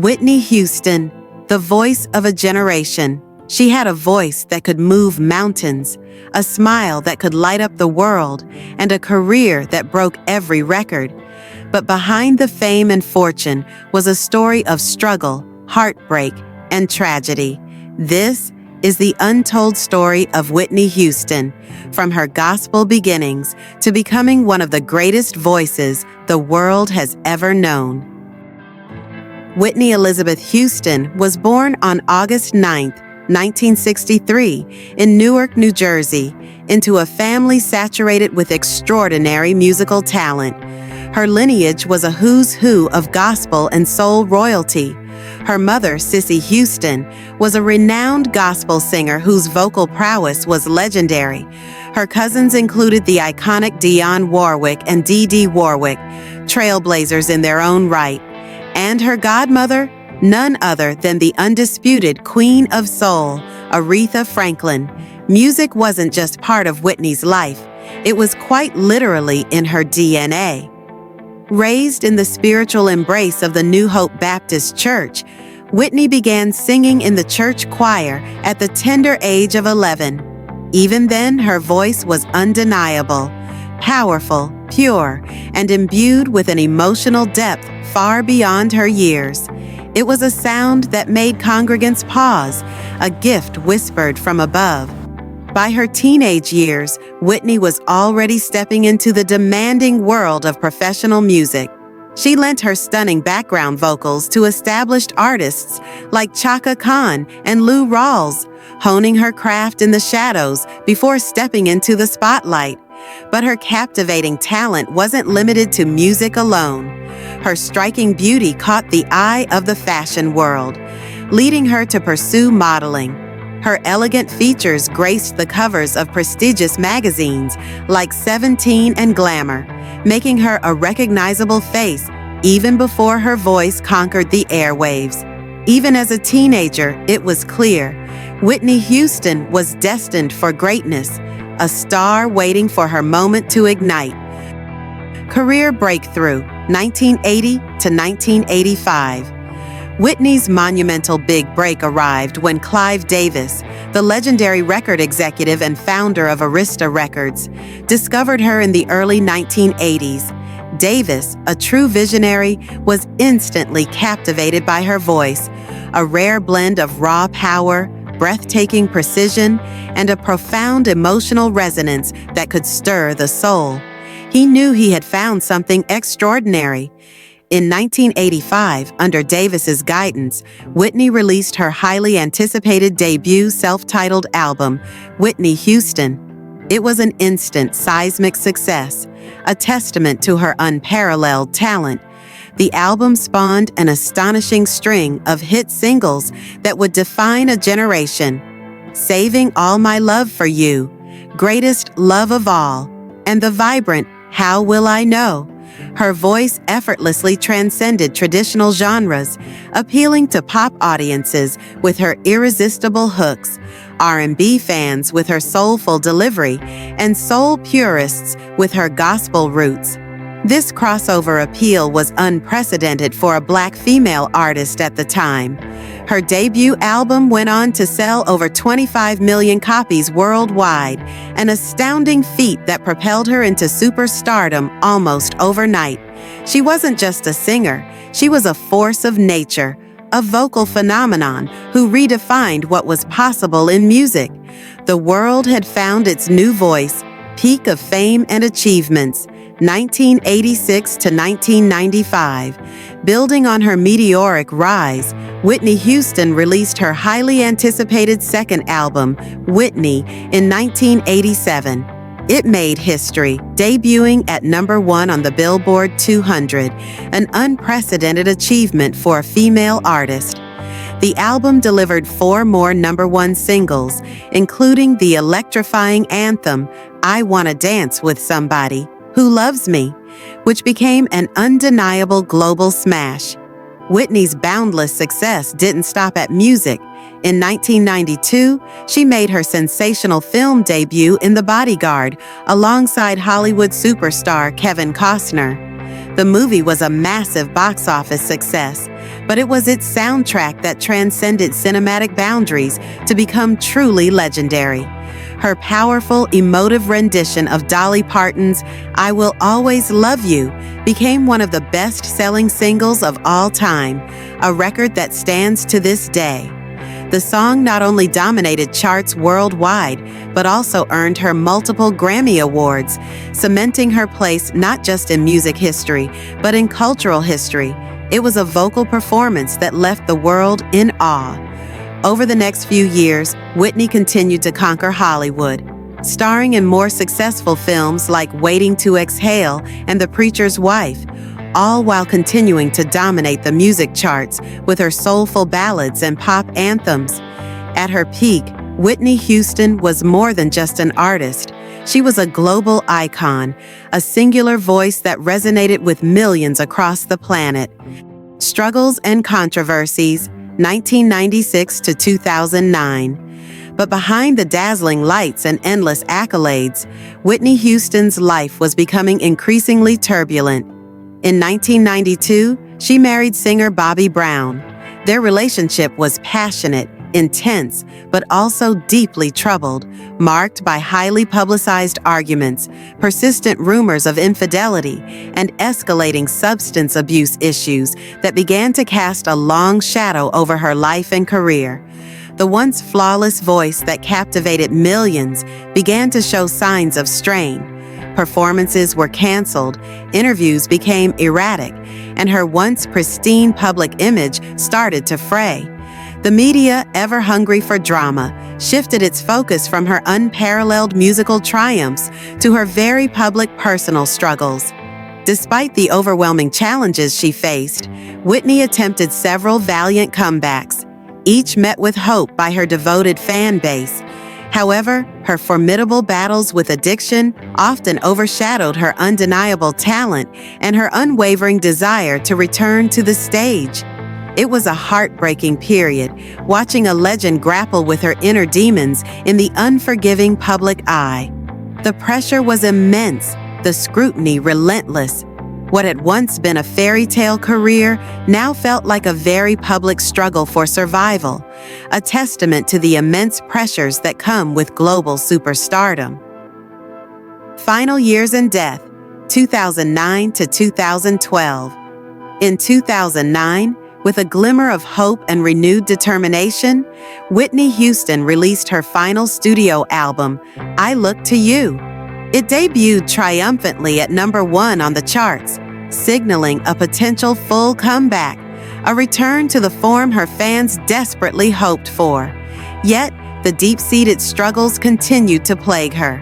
Whitney Houston, the voice of a generation. She had a voice that could move mountains, a smile that could light up the world, and a career that broke every record. But behind the fame and fortune was a story of struggle, heartbreak, and tragedy. This is the untold story of Whitney Houston, from her gospel beginnings to becoming one of the greatest voices the world has ever known. Whitney Elizabeth Houston was born on August 9, 1963, in Newark, New Jersey, into a family saturated with extraordinary musical talent. Her lineage was a who's who of gospel and soul royalty. Her mother, Sissy Houston, was a renowned gospel singer whose vocal prowess was legendary. Her cousins included the iconic Dionne Warwick and Dee Dee Warwick, trailblazers in their own right. And her godmother, none other than the undisputed Queen of Soul, Aretha Franklin. Music wasn't just part of Whitney's life, it was quite literally in her DNA. Raised in the spiritual embrace of the New Hope Baptist Church, Whitney began singing in the church choir at the tender age of 11. Even then, her voice was undeniable, powerful, pure, and imbued with an emotional depth far beyond her years. It was a sound that made congregants pause, a gift whispered from above. By her teenage years, Whitney was already stepping into the demanding world of professional music. She lent her stunning background vocals to established artists like Chaka Khan and Lou Rawls, honing her craft in the shadows before stepping into the spotlight. But her captivating talent wasn't limited to music alone. Her striking beauty caught the eye of the fashion world, leading her to pursue modeling. Her elegant features graced the covers of prestigious magazines like 17 and Glamour, making her a recognizable face even before her voice conquered the airwaves. Even as a teenager, it was clear Whitney Houston was destined for greatness, a star waiting for her moment to ignite. Career breakthrough, 1980 to 1985. Whitney's monumental big break arrived when Clive Davis, the legendary record executive and founder of Arista Records, discovered her in the early 1980s. Davis, a true visionary, was instantly captivated by her voice, a rare blend of raw power, breathtaking precision, and a profound emotional resonance that could stir the soul. He knew he had found something extraordinary. In 1985, under Davis's guidance, Whitney released her highly anticipated debut self-titled album, Whitney Houston. It was an instant seismic success, a testament to her unparalleled talent. The album spawned an astonishing string of hit singles that would define a generation: Saving All My Love for You, Greatest Love of All, and the vibrant How Will I Know? Her voice effortlessly transcended traditional genres, appealing to pop audiences with her irresistible hooks, R&B fans with her soulful delivery, and soul purists with her gospel roots. This crossover appeal was unprecedented for a Black female artist at the time. Her debut album went on to sell over 25 million copies worldwide, an astounding feat that propelled her into superstardom almost overnight. She wasn't just a singer, she was a force of nature, a vocal phenomenon who redefined what was possible in music. The world had found its new voice, peak of fame and achievements, 1986 to 1995. Building on her meteoric rise, Whitney Houston released her highly anticipated second album, Whitney, in 1987. It made history, debuting at #1 on the Billboard 200, an unprecedented achievement for a female artist. The album delivered 4 more #1 singles, including the electrifying anthem, I Wanna Dance with Somebody Who Loves Me, which became an undeniable global smash. Whitney's boundless success didn't stop at music. In 1992, she made her sensational film debut in The Bodyguard alongside Hollywood superstar Kevin Costner. The movie was a massive box office success, but it was its soundtrack that transcended cinematic boundaries to become truly legendary. Her powerful, emotive rendition of Dolly Parton's "I Will Always Love You" became one of the best-selling singles of all time, a record that stands to this day. The song not only dominated charts worldwide, but also earned her multiple Grammy Awards, cementing her place not just in music history, but in cultural history. It was a vocal performance that left the world in awe. Over the next few years, Whitney continued to conquer Hollywood, starring in more successful films like Waiting to Exhale and The Preacher's Wife, all while continuing to dominate the music charts with her soulful ballads and pop anthems. At her peak, Whitney Houston was more than just an artist. She was a global icon, a singular voice that resonated with millions across the planet. Struggles and controversies, 1996 to 2009. But behind the dazzling lights and endless accolades, Whitney Houston's life was becoming increasingly turbulent. In 1992, she married singer Bobby Brown. Their relationship was passionate, intense, but also deeply troubled, marked by highly publicized arguments, persistent rumors of infidelity, and escalating substance abuse issues that began to cast a long shadow over her life and career. The once flawless voice that captivated millions began to show signs of strain. Performances were canceled, interviews became erratic, and her once pristine public image started to fray. The media, ever hungry for drama, shifted its focus from her unparalleled musical triumphs to her very public personal struggles. Despite the overwhelming challenges she faced, Whitney attempted several valiant comebacks, each met with hope by her devoted fan base. However, her formidable battles with addiction often overshadowed her undeniable talent and her unwavering desire to return to the stage. It was a heartbreaking period, watching a legend grapple with her inner demons in the unforgiving public eye. The pressure was immense, the scrutiny relentless. What had once been a fairy tale career now felt like a very public struggle for survival, a testament to the immense pressures that come with global superstardom. Final years and death, 2009 to 2012. In 2009, with a glimmer of hope and renewed determination, Whitney Houston released her final studio album, I Look to You. It debuted triumphantly at #1 on the charts, signaling a potential full comeback, a return to the form her fans desperately hoped for. Yet, the deep-seated struggles continued to plague her.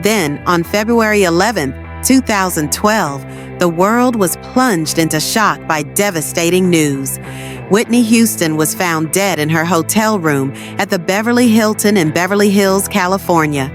Then, on February 11, 2012, the world was plunged into shock by devastating news. Whitney Houston was found dead in her hotel room at the Beverly Hilton in Beverly Hills, California.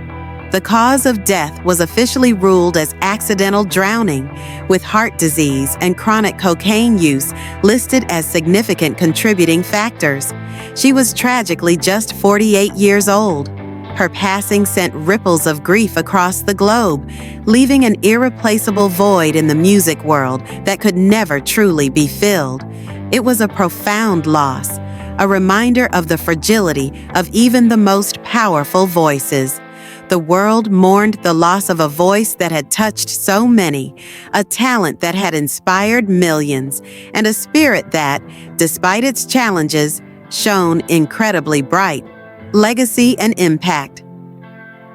The cause of death was officially ruled as accidental drowning, with heart disease and chronic cocaine use listed as significant contributing factors. She was tragically just 48 years old. Her passing sent ripples of grief across the globe, leaving an irreplaceable void in the music world that could never truly be filled. It was a profound loss, a reminder of the fragility of even the most powerful voices. The world mourned the loss of a voice that had touched so many, a talent that had inspired millions, and a spirit that, despite its challenges, shone incredibly bright. Legacy and impact.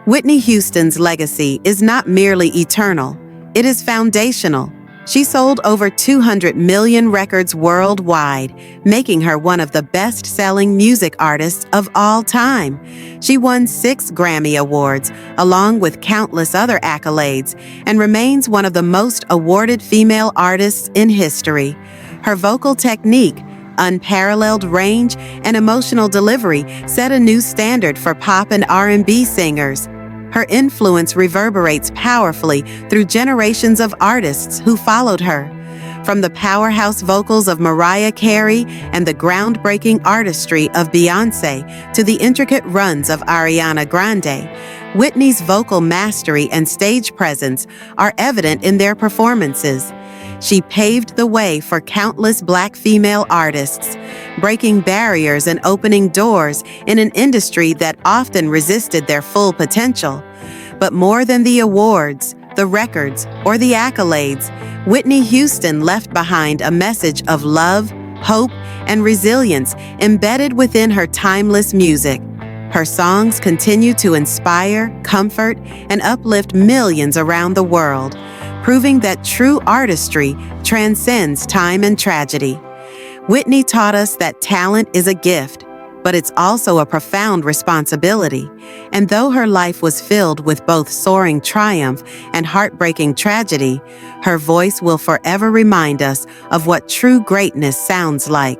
Whitney Houston's legacy is not merely eternal, it is foundational. She sold over 200 million records worldwide, making her one of the best-selling music artists of all time. She won 6 Grammy Awards, along with countless other accolades, and remains one of the most awarded female artists in history. Her vocal technique, unparalleled range, and emotional delivery set a new standard for pop and R&B singers. Her influence reverberates powerfully through generations of artists who followed her. From the powerhouse vocals of Mariah Carey and the groundbreaking artistry of Beyoncé to the intricate runs of Ariana Grande, Whitney's vocal mastery and stage presence are evident in their performances. She paved the way for countless Black female artists, breaking barriers and opening doors in an industry that often resisted their full potential. But more than the awards, the records, or the accolades, Whitney Houston left behind a message of love, hope, and resilience embedded within her timeless music. Her songs continue to inspire, comfort, and uplift millions around the world, proving that true artistry transcends time and tragedy. Whitney taught us that talent is a gift, but it's also a profound responsibility. And though her life was filled with both soaring triumph and heartbreaking tragedy, her voice will forever remind us of what true greatness sounds like.